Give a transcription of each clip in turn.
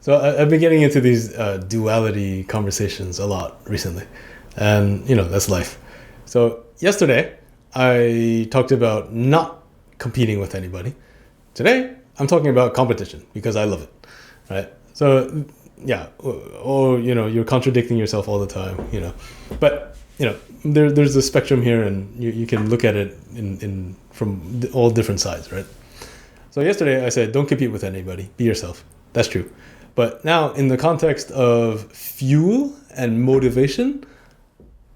So I've been getting into these duality conversations a lot recently, and that's life. So yesterday I talked about not competing with anybody. Today I'm talking about competition because I love it, right? So yeah, or you're contradicting yourself all the time, but there's a spectrum here, and you can look at it in from all different sides, right? So yesterday I said, don't compete with anybody. Be yourself. That's true. But now in the context of fuel and motivation,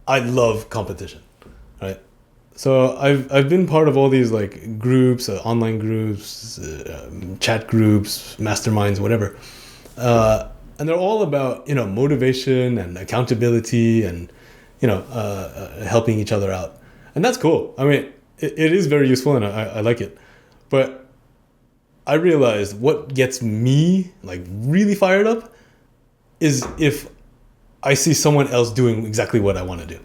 I love competition, right? So I've been part of all these like groups, online groups, chat groups, masterminds, whatever, and they're all about motivation and accountability and helping each other out, and that's cool. I mean, it is very useful, and I like it, but I realized what gets me like really fired up is if I see someone else doing exactly what I want to do,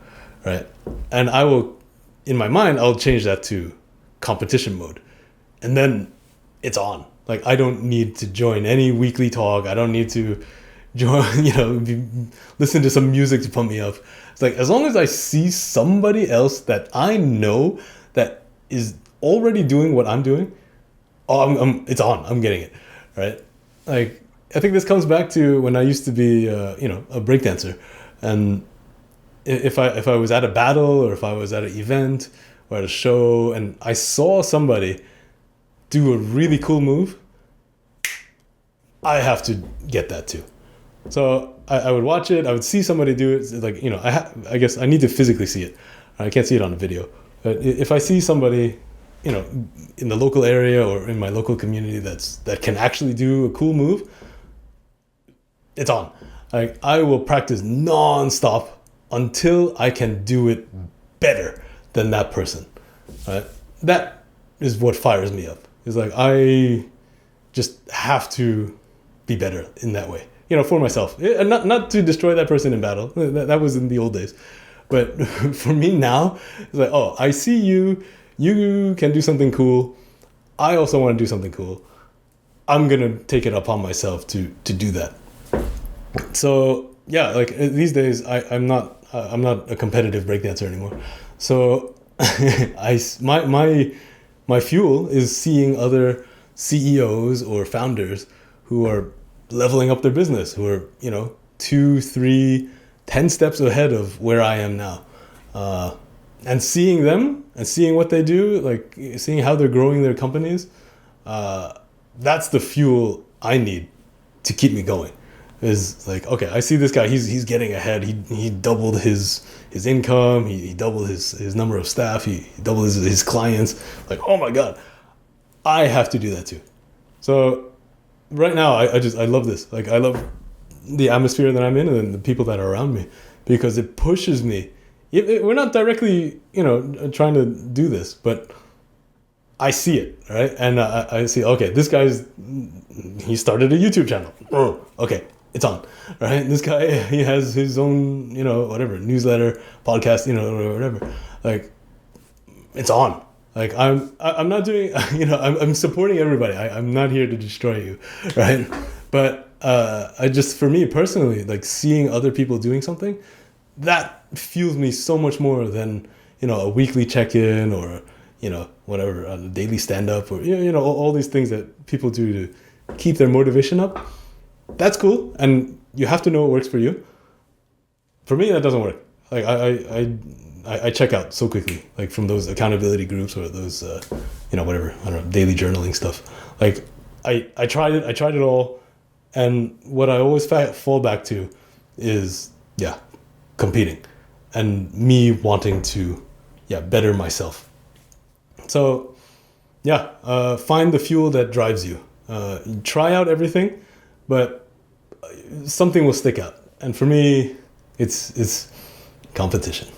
right? And I will, in my mind, I'll change that to competition mode, and then it's on. Like I don't need to join any weekly talk. I don't need to join, listen to some music to pump me up. It's like as long as I see somebody else that I know that is already doing what I'm doing. Oh, it's on. I'm getting it, right? Like, I think this comes back to when I used to be, a breakdancer, and if I was at a battle or if I was at an event or at a show and I saw somebody do a really cool move, I have to get that too. So I would watch it. I would see somebody do it. It's like I guess I need to physically see it. I can't see it on a video, but if I see somebody in the local area or in my local community that can actually do a cool move, it's on. Like I will practice non-stop until I can do it better than that person. Right? That is what fires me up. It's like I just have to be better in that way, for myself. And not to destroy that person in battle. That was in the old days. But for me now, it's like, oh, I see you. You can do something cool. I also want to do something cool. I'm gonna take it upon myself to do that. So yeah, like these days, I'm not a competitive breakdancer anymore. So my fuel is seeing other CEOs or founders who are leveling up their business, who are 2, 3, 10 steps ahead of where I am now. And seeing them and seeing what they do, like seeing how they're growing their companies, that's the fuel I need to keep me going. Is like, okay, I see this guy, he's getting ahead. He doubled his income, he doubled his number of staff, he doubled his clients. Like, oh my God, I have to do that too. So right now, I love this. Like, I love the atmosphere that I'm in and the people that are around me, because it pushes me. We're not directly, trying to do this, but I see it, right? And I see, okay, this he started a YouTube channel. Okay, it's on, right? This guy, he has his own, whatever, newsletter, podcast, or whatever. Like, it's on. Like, I'm not doing, I'm supporting everybody. I'm not here to destroy you, right? But for me personally, like seeing other people doing something, that fuels me so much more than a weekly check-in or whatever, a daily stand-up or all these things that people do to keep their motivation up. That's cool, and you have to know what works for you. For me, that doesn't work. Like I check out so quickly, like from those accountability groups or those whatever, I don't know, daily journaling stuff. Like I tried it all, and what I always fall back to is competing and me wanting to better myself. So find the fuel that drives you. Try out everything, but something will stick out, and for me it's competition.